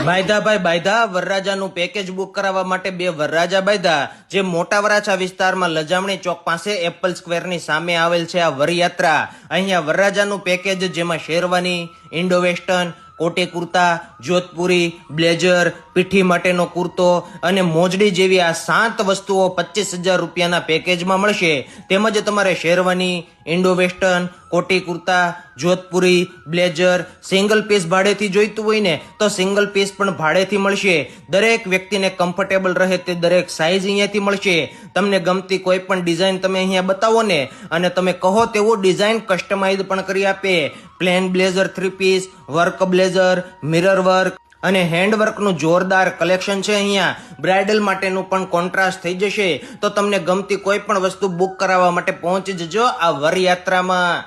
બાયધા વરરાજાનું package book કરાવવા માટે બે વરરાજા બાયધા જે મોટા વરાછા વિસ્તારમાં લજામણી ચોક પાસે એપલ સ્ક્વેરની સામે આવેલ છે આ વરયાત્રા. અહીંયા વરરાજાનું પેકેજ જેમાં શેરવાની, ઇન્ડો વેસ્ટર્ન, કોટી કુર્તા, જોધપુરી, બ્લેઝર, પીઠી માટેનો કુર્તો અને મોજડી જેવી આ 7 વસ્તુઓ 25,000 રૂપિયાના પેકેજમાં મળશે. તેમજ તમારે શેરવાની, ઇન્ડો વેસ્ટર્ન, કોટી kurta, Jodhpuri, blazer single piece ભાડેથી જોઈતું હોય ને તો સિંગલ પીસ પણ ભાડેથી મળશે. દરેક વ્યક્તિને કમ્ફર્ટેબલ રહે તે દરેક સાઈઝ અહીંયાથી મળશે. તમને ગમતી કોઈ પણ ડિઝાઇન તમે અહીંયા બતાવો ને અને તમે કહો તેવું ડિઝાઇન કસ્ટમાઇઝ પણ કરી આપે. Plain blazer 3 piece, work blazer, mirror work અને હેન્ડવર્કનું જોરદાર કલેક્શન છે. અહીંયા બ્રાઇડલ માટેનું પણ કોન્ટ્રાસ્ટ થઈ જશે. તો તમને ગમતી કોઈ પણ વસ્તુ બુક કરાવવા માટે પહોંચી જજો આ વરયાત્રામાં.